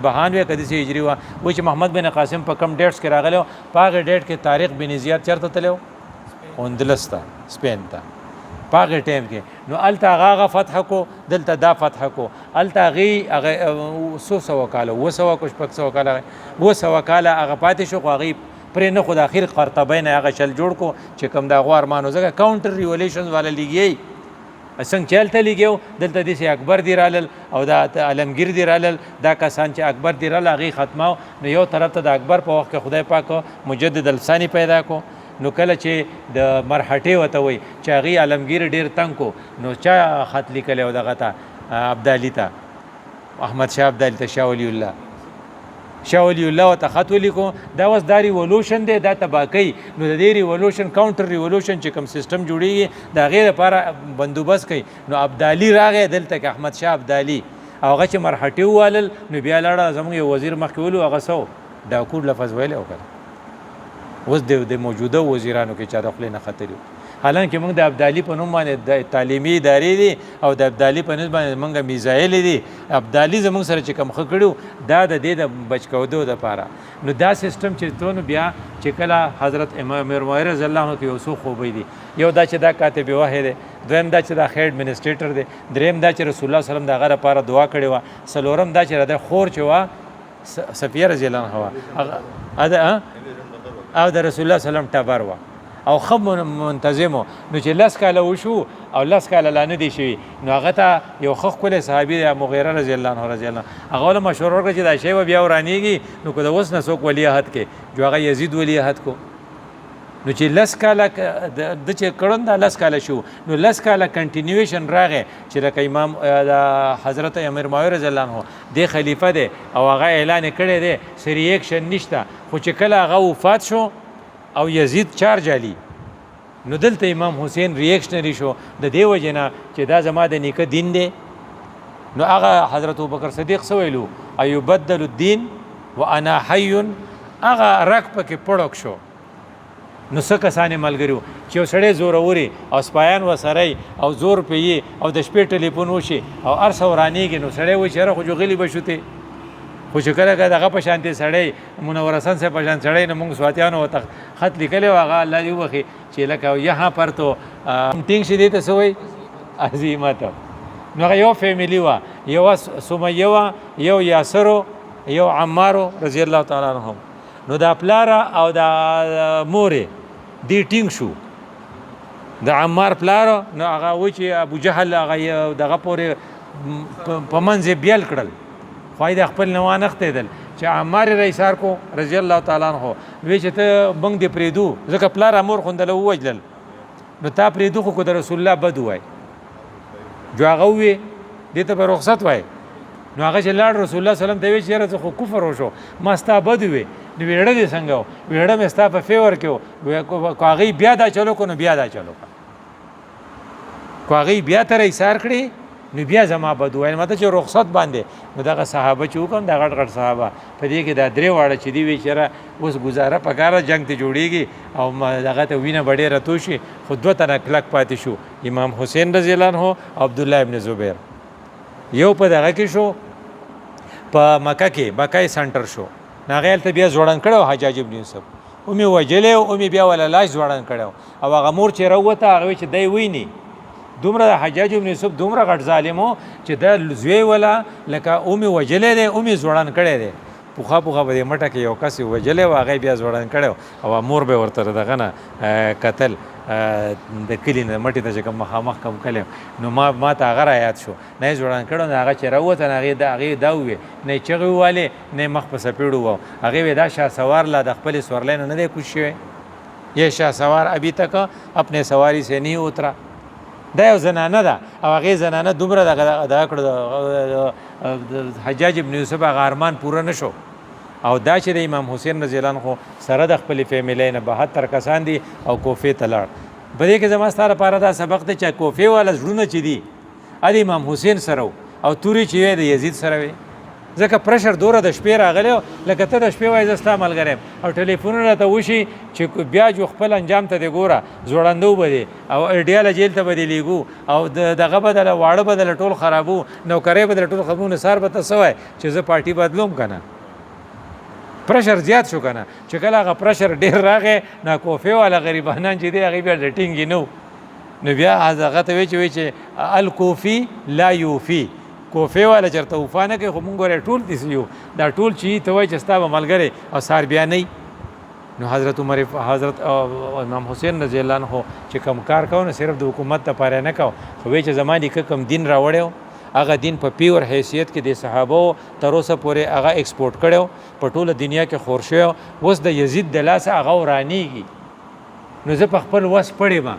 نبهان وی کدي سي هجری وا و چې محمد بن قاسم په کم ډیټس کې راغلو پاغه ډیټ کې طارق بن زیاد چرته تلو اوندلستا سپین ته پاغه ټیم کې نو التا غاغه فتح کو دلته دا فتح کو التا غي هغه سو کاله وسو کو شپک سو کاله وسو کاله هغه پاتې شو غي پر نه خود اخر قرطبین هغه شل جوړ کو چې کوم دا غوار مانو زګه کاونټر ریولوشن والا لګي څنګه چلته لګیو دلته د اکبر دی رالل او دا علمگیر دی رالل دا کسان چې اکبر دی رال هغه ختماو نو یو طرف ته د اکبر په وخت کې خدای پاک مجدد الثانی پیدا کو نو کله چې د مرحټه وته وي چې هغه علمگیر ډیر تنگ کو نو چا خط لیکل او دغه ته عبدالي ته احمد شاه عبدالي ته شاه ولی الله شاه ولی الله ته خط ولیکو دا وس دا ریولوشن دی دا تباکی نو د دې ریولوشن کاونټر ریولوشن چې کوم سیستم جوړیږي دا غیر لپاره بندوبست کوي نو عبدالي راغی دلته کې احمد شاه عبدالي هغه چې مرحټي والل نو بیا لاړه زموږ یو وزیر مخکې ولو هغه سو ډاکو لفظ ویل او کړ اوس د موجوده وزیرانو کې چا د خپل نه خطر حالانکه موږ د عبدالي په نوم باندې د تعلیمي ادارې دي او د عبدالي په نسبت باندې موږ میزایل دي عبدالي زموږ سره چې کوم خکړو دا د دې د بچکودو د پاره نو دا سیستم چې تونو بیا چې کله حضرت امام معاویه رضی الله عنه کې اوسو خوبې دي یو دا چې دا کاتب وحی دی دویم دا چې دا خیر ایڈمنسټریټر دی دریم دا چې رسول الله صلی الله علیه وسلم دا غره لپاره دعا کړې و سلورم دا چې د خور چې وا صفیه رضی الله عنها او د رسول الله صلی الله علیه وسلم ټبر و او خب منتظمو نو چې لاس کاله وشو او لاس کاله لانه دي شي نو هغه ته یو خخ کله صحابي مغیره رضی الله عنه رضی الله هغه له مشوره ورکړه چې دا شی بیا ورانیږي نو کله وس نه څوک ولی عہد کې جو هغه یزید ولی عہد کو نو چې لاس کاله د چې کړه دا لاس کاله شو نو لاس کاله کنټینیویشن راغی چې د امام حضرت امیر معاویه رضی الله عنه د خلیفہ دی او هغه اعلان کړی دی سری اکشن نشته خو چې کله هغه وفات شو او یزید چارج علی نو دلته امام حسین ریاکشنری شو د دې وجنه چې دا زما د نیکه دین دی نو هغه حضرت ابوبکر صدیق سویلو ایبدل الدین وانا حی هغه رک پکې پړوک شو نو څه کسانې ملګرو چې سړی زوروري او سپایان وسره او زور پیي او د شپې ټلیفون وشي او ارسه ورانیږي نو سړی و چېره خو جوغلی بشوته خو چې کله دغه په شانتي سړی منور حسن سے په شان سړی نه موږ سواتیانو ته خط لیکلی و هغه الله دې وخي چې لکه یها پر تو ټینګ شي دی ته سوی عظیمت نو هغه یو فیملی و یو سمیه و یو یاسرو یو عمارو رضی الله تعالی عنهم نو دا پلارا او دا مورې دی ټینګ شو د عمار پلارو نو هغه و چې ابو جهل هغه دغه پورې په منځ بیل کړل خوای د خپل نوان اختیدل چې عمار رئیسار کو رضی الله تعالی عنہ وی چې ته بنګ دی پریدو ځکه پلار امور خوندل وجلل نو تا پریدو خو د رسول الله بد وای جو هغه وی دې ته په رخصت وای نو هغه چې لاړ رسول الله صلی الله علیه وسلم ته وی چې خو کفر وشو ما ستا بد وی نو ویړه دې څنګه ویړه مې ستا په فیور کې کوغي بیا دا چلو کو نو بیا دا چلو کوغي بیا تر ایثار کړی نو بیا زما بدوای مته چې رخصت باندې نو دغه صحابه چې وکم د غټ صحابه په دې کې دا درې واړه چې دی وی چېره اوس گزاره پکاره جنگ ته جوړیږي او دغه ته وینه بډې راتو شي خو دوه تنه کلک پاتې شو امام حسین رضی الله عنه او عبدالله ابن زبیر یو په دغه کې شو په مکه کې مکه سنټر شو ناغیل ته بیا ځوړن کړو حجاج ابن یوسف او می وجلې او می بیا ولا لاش ځوړن کړو او هغه مور چې راوته هغه چې دی ویني دومره حجاج ابن یوسف دومره غټ ظالمو چې د زوی ولا لکه اومي وجلې دی اومي ځوړن کړي دی پوخا به مټه کې یو کس وجلې واغې بیا ځوړن کړي او مور به ورته دغه نه قتل د کلی نه مټې ته چې کوم مخامخ کوم کلم نو ما ته هغه یاد شو نه ځوړن کړو نه هغه چې راوته نه هغه دا وې نه چغې واله نه مخ په سپېړو و هغه دا شاه سوار لا د خپل سورلین نه دی کوشي یہ شاه سوار ابھی تک اپنے سواری سے نہیں اترا دا یو زنانه ده او هغه زنانه دومره د حجاج ابن یوسف هغه ارمان پوره نشو او دا چې د امام حسین رضی الله عنه سره د خپل فیملی نه 72 کسان دي او کوفه ته لاړ بلې کې زما ستاره لپاره دا سبق دی چې کوفه والا زړونه چې دي ال امام حسین سره او توري چې د یزید سره وي ځکه پرشر دوره د شپې راغلی لکه ته د شپې وایي زه ستا ملګری یم او ټلیفونونه ته وشي چې بیا جو خپل انجام ته دې ګوره زوړندو به دې او اډیاله جیل ته به دې لیږو او دغه بدله واړه بدله ټول خرابو نوکرۍ بدله ټول خرابو نثار به ته څه وایي چې زه پارټي بدلوم که نه پرشر زیات شو که نه چې کله هغه پرشر ډېر راغی ناکوفې والا غریبانان چې دی هغې بیا د ټینګې نه نو بیا هغه ته وایي چې الکوفي لا یوفي کوفې والا چېرته وفا نه کوي خو مونږ ګورې ټول داسې یو دا ټول چې ته وایي چې ستا به ملګری او سار بیا نه نو حضرت امام حسین رضی الله عنه چې کوم کار کوو نو صرف د حکومت دپاره نه کوو خو وایي چې زما نیکه کوم دین راوړی هغه دین په پیور حیثیت کې د صحابو تر اوسه پورې هغه ایکسپورټ کړی په ټوله دنیا کې خور شوی اوس د یزید د لاسه هغه ورانیږي نو زه په خپل وس پړې ما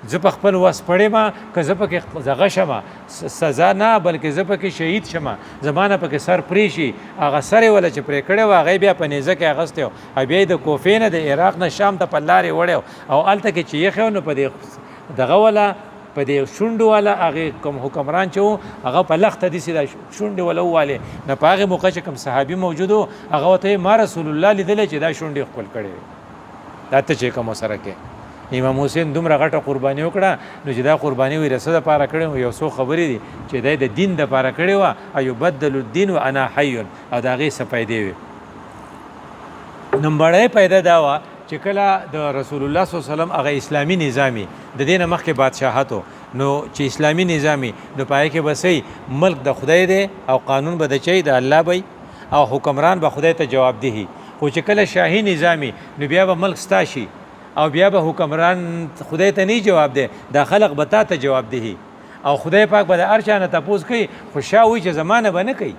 زه په خپل وس پړې ما که زه پکې دغه شمه سزا نه بلکې زه پکې شهید شمه زما نه پکې سر پرې شي هغه سر یې وله چې پرې کړی و هغه بیا په نیزه کې اخیستی و او بیا یې د کوفې نه د عراق نه شام ته په لارې وړی او هلته کې چې یخی و نو په دې دغه وله په دې شونډو والا هغې کوم حکمران چې و هغه په لخته داسې دا شونډې وله ووالې نو په هغې موقع چې کوم صحابي موجود و هغه ورته ما رسول الله لیدلی چې دا شونډې خپل کړې دا ته چې کوم سره کې امام حسین دومره غټه قرباني وکړه نو چې دا قرباني وي رسه دپاره کړې و یو څو خبرې دي چې دی د دین دپاره کړې وه او یبدل الدین و انا حی او د هغې څه پیدې وي نمبړی پیدا دا وه چې کله د رسول الله صلی الله علیه وسلم هغه اسلامي نظامي د دې نه مخکې بادشاهتو نو چې اسلامي نظامي نو په هغې کې به صحیح ملک د خدای دی او قانون به د چی د الله بی او حکمران به خدای ته جوابدهي خو چې کله شاهي نظامي نو بیا به ملک ستا شي او بیا به حکمران خدای ته نه جواب دی دا خلق به تا ته جوابدهي او خدای پاک به د هر چا نه تپوس کوي خو شاه وایي چې زمانه به نه کوي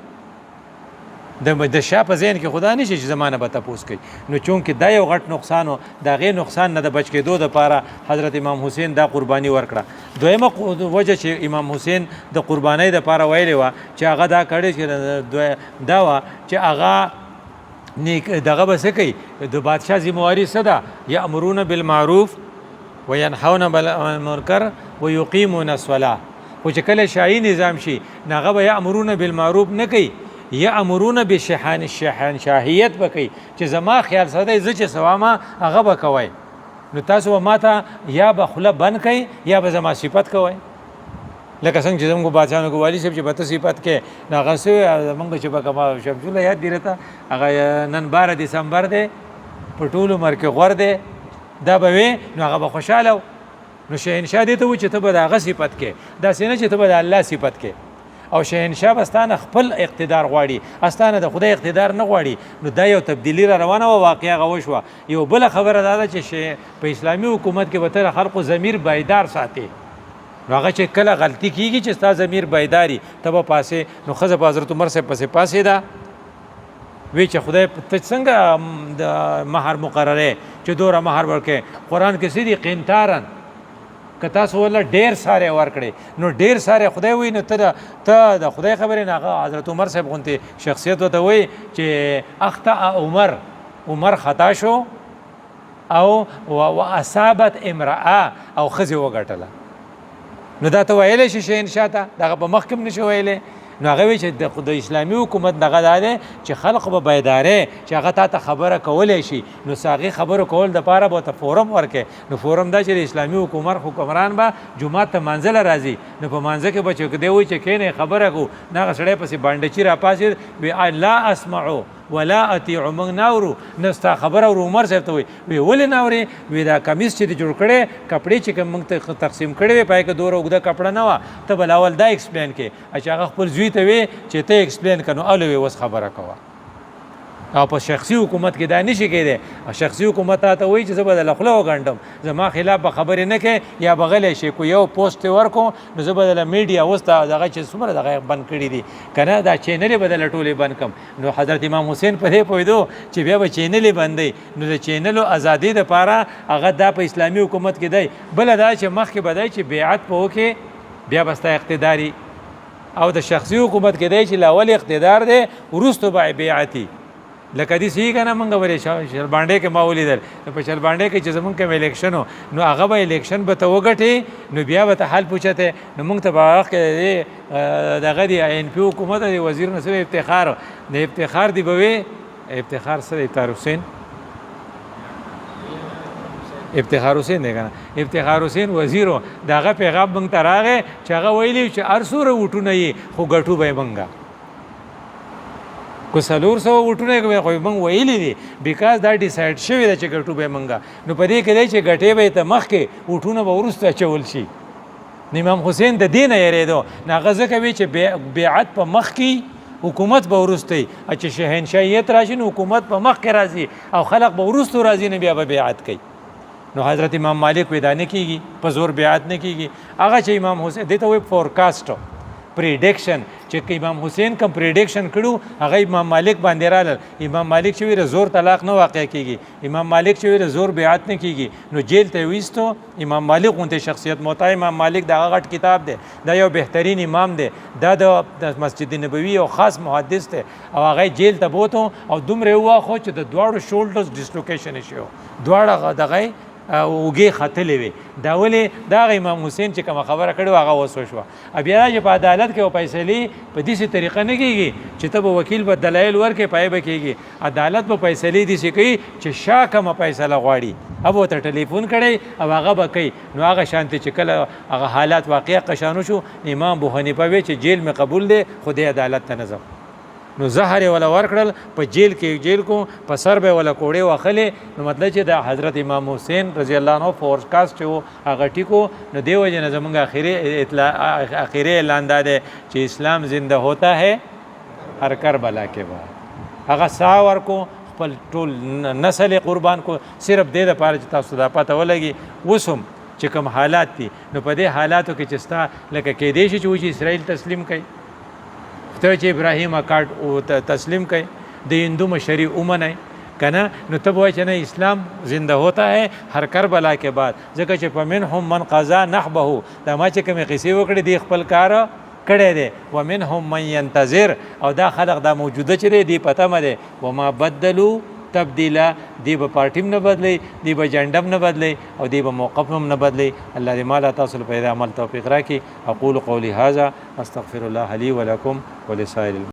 د شاه په ذهن کې خدا نشي چې زمانه به تپوس کوي نو چونکې دا یو غټ نقصان و د هغې نقصان نه د بچ کېدو دپاره حضرت امام حسین دا قرباني ورکړه دویمه وجه چې امام حسین د قربانۍ دپاره ویلې وه چې هغه دا کړی چې دا وه چې هغه دغه به څه کوي د بادشاه ذمواري څه ده یامرون بالمعروف وینحون عن المنکر ویقیمون الصلاة خو چې کله شاهي نظام شي نو هغه به یامرون بالمعروف نه کوي یامرون بشهانشاهیت به کوي چې زما خیال ساده زه چې سوامه هغه به کوئ نو تاسو به ما ته یا به خوله بند کوئ یا به زما صفت کوئ لکه څنګه چې زموږ بادشاهانو کو والي صاحب چې به ته صفت کې نو هغه څه زموږ چې به کومه شمسوله یاد دی راته هغه نن 12 دسمبر دی په ټول عمر کې غور دی دا به وي نو هغه به خوشحاله نو شهنشاه دې ته و چې ته به د هغه صفت کې داسې نه چې ته به د الله صفت کې او شهنشاه به ستانه خپل اقتدار غواړي استانه د خدای اقتدار نه غواړي نو دا یو تبدیلی را روانه و واقعا هغه وشوه یو بله خبره دا ده چې په اسلامي حکومت کې به تر خلقو ضمیر بیدار ساتي نو هغه چې کله غلطي کیږي چې ستا ضمیر بیداري ته به پاسې نو ښځه په حضرت عمر صاحب پسې پاسېده وی چې خدای ته څنګه د مهر مقرره چې دوره مهر ورکړې قرآن کې څه دي قنطارن که تاسو ولا ډېر سارے ورکړي نو ډېر سارے خدای وي نو ته د خدای خبرې نه هغه حضرت عمر صاحب غونتې شخصیت ورته وایي چې اخطأ عمر خطا شو او واصابت امرأه او ښځې وګټله نو دا ته ویلی شي شهنشاه ته دغه په مخکې هم نشي ویلی نو هغه وایي چې د اسلامي حکومت دغه دا دی چې خلق به بیدارې چې هغه تا ته خبره کولی شي نو هغې خبرو کول دپاره به ورته فورم ورکړي نو فورم دا چې د اسلامي حکمران به جومات ته مانځله راځي نو په مانځه کې به چې دی وایي چې کینې خبره کوو نو هغه سړی پسې بانډچي راپاسېد وی لا اسمعو ولا اطیع موږ ناورو نه ستا خبره ورو عمر صاحب ته وی ولې ناورې وی دا کمیس چې دې جوړ کړی کپړې چې کوم موږ ته تقسیم کړی وی پای کې دوره اوږده کپړه نه وه ته به اول دا ایکسپلین کې چې هغه خپل زوی ته وی چې ته ایکسپلین کړه نو اول وی اوس خبره کوه او په شخصي حکومت کې دا نشي کېدی شخصي حکومت راته وایي چې زه به دله خوله وګنډم زما خلاف به خبرې نه کوې یا به غلی شي کو یو پوسټ ورکړو نو زه به دله میډیا اوس ته دغه چې څومره دغه بند کړي دي که نه دا چینلې به دله ټولې بند کړم نو حضرت امام حسین په دې پوهېدو چې بیا به چینلې بندوي نو د چینلو ازادي دپاره هغه دا په اسلامي حکومت کې دی بله دا چې مخکې به دی چې بیعت په وکې بیا به ستا اقتداري او د شخصي حکومت کې دی چې لاول اقتدار دی وروستو به بیعتي لکه دې سی کنه مونږ ولې شل باندې کې ما ولیدل په شل باندې کې چې زمونږ کې الیکشن نو هغه به الیکشن به ته وګټې نو بیا به ته حل پوښته نو مونږ ته په وخت کې دغه دی ان پی حکومت دی وزیر نصر افتخار د افتخار دی به افتخار سره افتخار حسین دی کنه افتخار حسین وزیرو دغه پیغام مونږ ته راغی چې هغه ویلی چې ارسوره وټونه یې خو ګټو به مونږه کو سلور سو وټونه کوي خو مونږ ویلی دي بیکاز دا ډیسایډ شوی دی چې ګټو به مونږه نو په دې کې دی چې ګټې به ته مخ کې وټونه به ورسته چول شي امام حسین د دینه یریدو ناغه ځکه وی چې بیعت په مخ کې حکومت به ورسته چې شهنشاهیت راشي نو حکومت په مخ کې راځي او خلق به ورسته راځي نه بیا به بیعت کوي نو حضرت امام مالک ودا نه کیږي په زور بیعت نه کیږي هغه چې امام حسین دته وی فورکاست پریډکشن چې امام حسین کوم پریډکشن کړو هغه امام مالک باندې رااله امام مالک چې ویره زور طلاق نه واقع کیږي امام مالک چې ویره زور بیعت نه کیږي نو جیل ته وېستو امام مالک غونته شخصیت موطا امام مالک دا غټ کتاب دی دا یو بهترین امام دی دا د مسجد نبوي او خاص محدث دی او هغه جیل ته بوته او دومره واخو چې د دواړو شولډرز ډیسلوکیشن شو دواړه دغه اوږې ختلې وي دا ولې دا امام حسین چې کوم خبره کړې هغه وسو شو بیا چې په عدالت کې او فیصلې په دې طریقه نه کیږي چې ته به وکیل به دلایل ورکې پای به کیږي عدالت په فیصلې دي چې کوي چې شا کوم فیصله غواړي اب ته ټلیفون کړي او هغه به کوي نو هغه شانتي چې کله هغه حالات واقعي قشانو شو امام ابو حنیفه وی چې جیل می قبول دی خدای عدالت ته نظم نو زهر ولا ورکړل په جیل کو په سر به ولا کوړې واخلې نو مطلب چې د حضرت امام حسین رضی الله عنه فورکاست و هغه ټیکو نو دیو جن زمونږ اخیری اعلان ده چې اسلام زنده ہوتا ہے ہر کربلا کے بعد هغه سا ورکو خپل ټول نسل قربان کو صرف دې د پاره چې تاسو دا پته ولګي وسم چې کوم حالات دي نو په دې حالاتو کې چې ستا لکه کې دې چې اسرائیل تسلیم کړي ته چې ابراهیم اکاډ او تسلیم کړي د هندو مشری اومنه کنه نو ته وای چې نه اسلام زنده ہوتا ہے ہر کربلا کے بعد ځکه چې پمنهم من قضا نحبه دا ما چې کومه قصې وکړي دی خپل کار کړي دي ومنهم من ينتظر او دا خلق دا موجوده چې دی پته مده وما بدلوا تبدیلا دی به پارټیم نه بدلی دی به جندم نه بدلی او دی به موقف هم نه بدلی الله دې مال تاسو په عمل توفیق راکړي اقول قولي هذا استغفر الله لي ولكم ولسائر